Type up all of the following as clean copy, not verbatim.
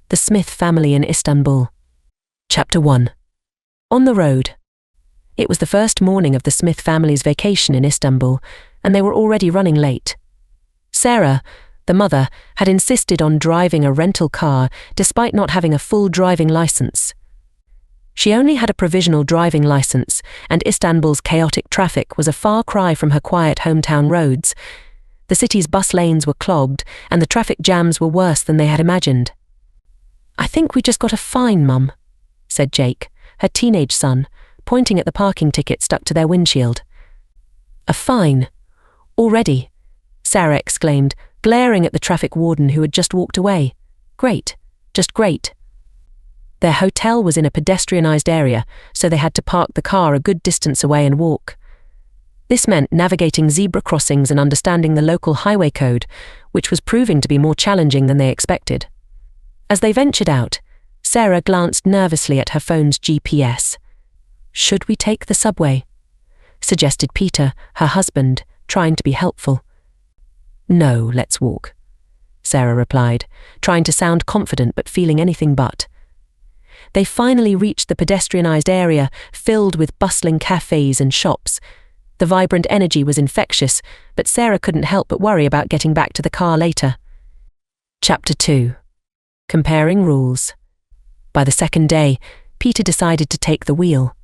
The Smith Family in Istanbul. Chapter 1. On the road. It was the first morning of the Smith family's vacation in Istanbul, and they were already running late. Sarah, the mother, had insisted on driving a rental car despite not having a full driving license. She only had a provisional driving license, and Istanbul's chaotic traffic was a far cry from her quiet hometown roads. The city's bus lanes were clogged, and the traffic jams were worse than they had imagined. "I think we just got a fine, Mum," said Jake, her teenage son, pointing at the parking ticket stuck to their windshield. "A fine? Already?" Sarah exclaimed, glaring at the traffic warden who had just walked away. "Great, just great." Their hotel was in a pedestrianised area, so they had to park the car a good distance away and walk. This meant navigating zebra crossings and understanding the local highway code, which was proving to be more challenging than they expected. As they ventured out, Sarah glanced nervously at her phone's GPS. "Should we take the subway?" suggested Peter, her husband, trying to be helpful. "No, let's walk," Sarah replied, trying to sound confident but feeling anything but. They finally reached the pedestrianised area filled with bustling cafes and shops. The vibrant energy was infectious, but Sarah couldn't help but worry about getting back to the car later. Chapter 2. Comparing rules. By the second day, Peter decided to take the wheel.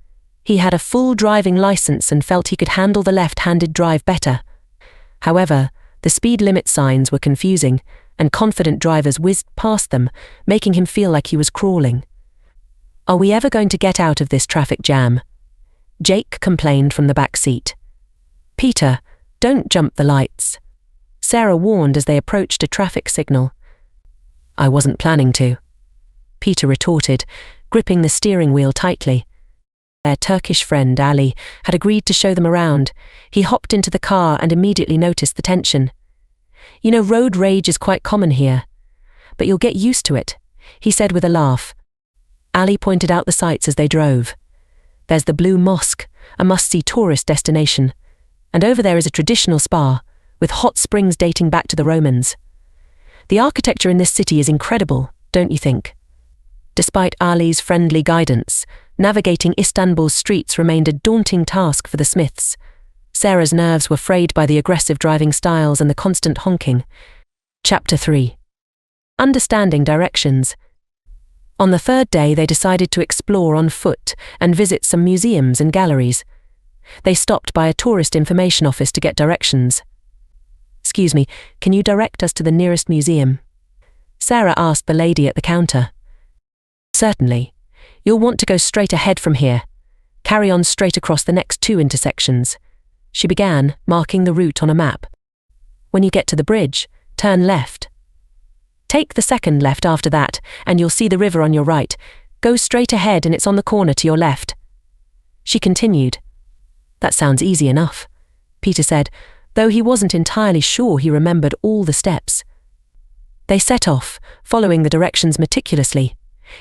He had a full driving license and felt he could handle the left-handed drive better. However, the speed limit signs were confusing, and confident drivers whizzed past them, making him feel like he was crawling. "Are we ever going to get out of this traffic jam?" Jake complained from the back seat. "Peter, don't jump the lights," Sarah warned as they approached a traffic signal. "I wasn't planning to," Peter retorted, gripping the steering wheel tightly. Their Turkish friend, Ali, had agreed to show them around. He hopped into the car and immediately noticed the tension. "You know, road rage is quite common here, but you'll get used to it," he said with a laugh. Ali pointed out the sights as they drove. "There's the Blue Mosque, a must-see tourist destination, and over there is a traditional spa, with hot springs dating back to the Romans. The architecture in this city is incredible, don't you think?" Despite Ali's friendly guidance, navigating Istanbul's streets remained a daunting task for the Smiths. Sarah's nerves were frayed by the aggressive driving styles and the constant honking. Chapter 3. Understanding directions. On the third day, they decided to explore on foot and visit some museums and galleries. They stopped by a tourist information office to get directions. "Excuse me, can you direct us to the nearest museum?" Sarah asked the lady at the counter. "Certainly. You'll want to go straight ahead from here. Carry on straight across the next 2 intersections," she began, marking the route on a map. "When you get to the bridge, turn left. Take the second left after that, and you'll see the river on your right. Go straight ahead and it's on the corner to your left." She continued. "That sounds easy enough," Peter said, though he wasn't entirely sure he remembered all the steps. They set off, following the directions meticulously.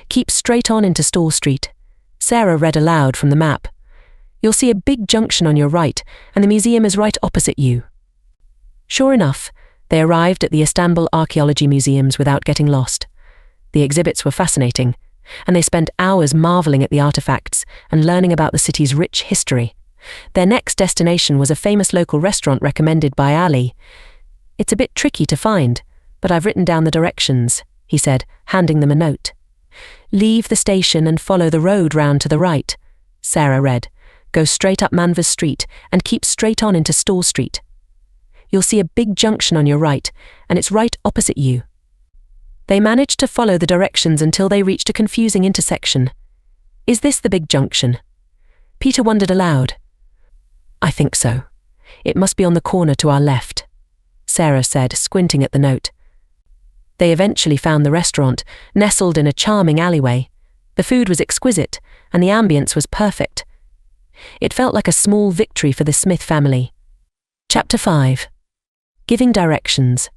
"Keep straight on into Stall Street," Sarah read aloud from the map. "You'll see a big junction on your right, and the museum is right opposite you." Sure enough, they arrived at the Istanbul Archaeology Museums without getting lost. The exhibits were fascinating, and they spent hours marveling at the artifacts and learning about the city's rich history. Their next destination was a famous local restaurant recommended by Ali. "It's a bit tricky to find, but I've written down the directions," he said, handing them a note. "Leave the station and follow the road round to the right," Sarah read. "Go straight up Manvers Street and keep straight on into Stall Street. You'll see a big junction on your right, and it's right opposite you." They managed to follow the directions until they reached a confusing intersection. "Is this the big junction?" Peter wondered aloud. "I think so. It must be on the corner to our left," Sarah said, squinting at the note. They eventually found the restaurant, nestled in a charming alleyway. The food was exquisite, and the ambience was perfect. It felt like a small victory for the Smith family. Chapter 5. Giving directions.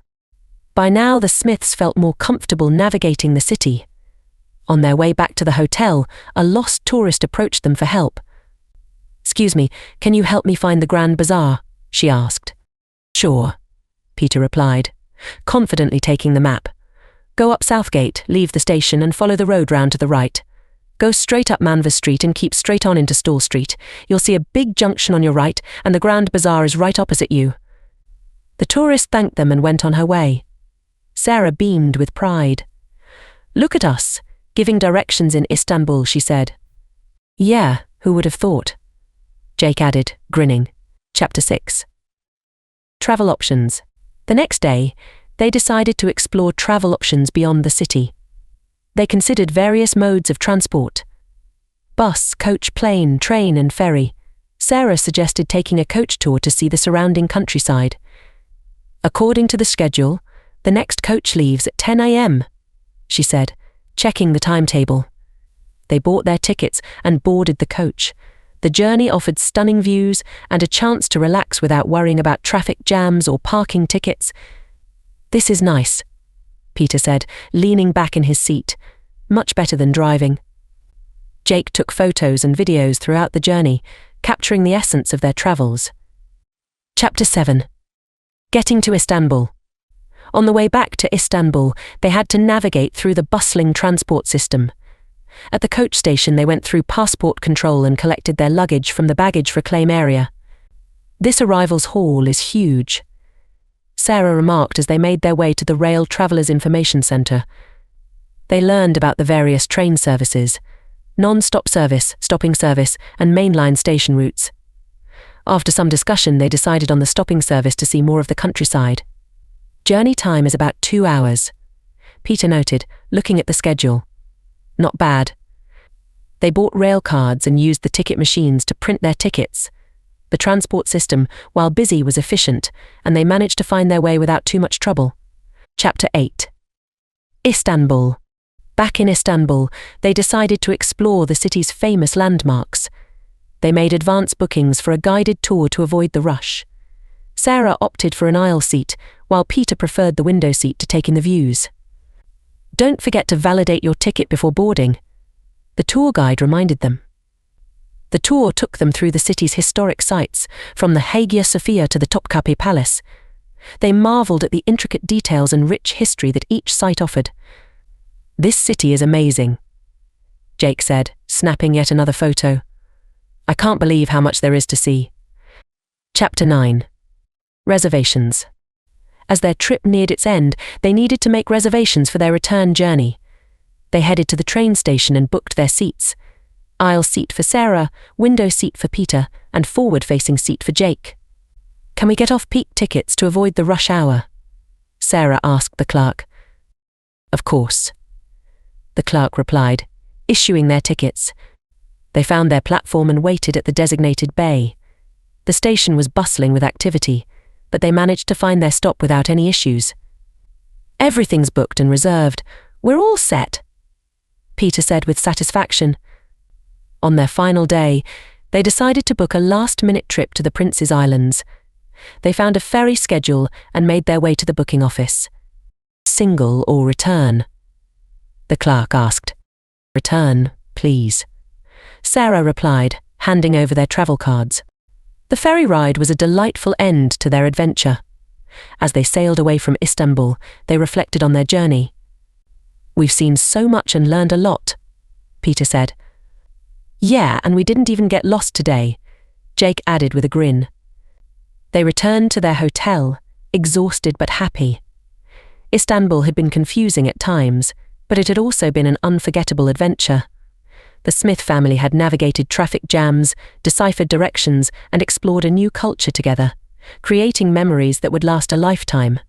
By now, the Smiths felt more comfortable navigating the city. On their way back to the hotel, a lost tourist approached them for help. "Excuse me, can you help me find the Grand Bazaar?" she asked. "Sure," Peter replied, confidently taking the map. Go up Southgate, leave the station and follow the road round to the right. Go straight up Manvers Street and keep straight on into Stall Street. You'll see a big junction on your right and the Grand Bazaar is right opposite you." The tourist thanked them and went on her way. Sarah beamed with pride. "Look at us, giving directions in Istanbul," she said. "Yeah, who would have thought?" Jake added, grinning. Chapter 6. Travel options. The next day, they decided to explore travel options beyond the city. They considered various modes of transport: bus, coach, plane, train and ferry. Sarah suggested taking a coach tour to see the surrounding countryside. "According to the schedule, the next coach leaves at 10 a.m., she said, checking the timetable. They bought their tickets and boarded the coach. The journey offered stunning views and a chance to relax without worrying about traffic jams or parking tickets. "This is nice," Peter said, leaning back in his seat. "Much better than driving." Jake took photos and videos throughout the journey, capturing the essence of their travels. Chapter 7. Getting to Istanbul. On the way back to Istanbul, they had to navigate through the bustling transport system. At the coach station, they went through passport control and collected their luggage from the baggage reclaim area. This arrivals hall is huge, Sarah remarked as they made their way to the Rail Travellers Information Centre. They learned about the various train services, non-stop service, stopping service, and mainline station routes. After some discussion, they decided on the stopping service to see more of the countryside. Journey time is about 2 hours, Peter noted, looking at the schedule. Not bad. They bought rail cards and used the ticket machines to print their tickets. The transport system, while busy, was efficient, and they managed to find their way without too much trouble. Chapter 8. Istanbul. Back in Istanbul, they decided to explore the city's famous landmarks. They made advance bookings for a guided tour to avoid the rush. Sarah opted for an aisle seat, while Peter preferred the window seat to take in the views. "Don't forget to validate your ticket before boarding," the tour guide reminded them. The tour took them through the city's historic sites, from the Hagia Sophia to the Topkapi Palace. They marvelled at the intricate details and rich history that each site offered. "This city is amazing," Jake said, snapping yet another photo. "I can't believe how much there is to see." Chapter 9. Reservations. As their trip neared its end, they needed to make reservations for their return journey. They headed to the train station and booked their seats. Aisle seat for Sarah, window seat for Peter, and forward-facing seat for Jake. "Can we get off-peak tickets to avoid the rush hour?" Sarah asked the clerk. "Of course," the clerk replied, issuing their tickets. They found their platform and waited at the designated bay. The station was bustling with activity, but they managed to find their stop without any issues. "Everything's booked and reserved. We're all set," Peter said with satisfaction. On their final day, they decided to book a last-minute trip to the Prince's Islands. They found a ferry schedule and made their way to the booking office. "Single or return?" the clerk asked. "Return, please," Sarah replied, handing over their travel cards. The ferry ride was a delightful end to their adventure. As they sailed away from Istanbul, they reflected on their journey. "We've seen so much and learned a lot," Peter said. "Yeah, and we didn't even get lost today," Jake added with a grin. They returned to their hotel, exhausted but happy. Istanbul had been confusing at times, but it had also been an unforgettable adventure. The Smith family had navigated traffic jams, deciphered directions, and explored a new culture together, creating memories that would last a lifetime.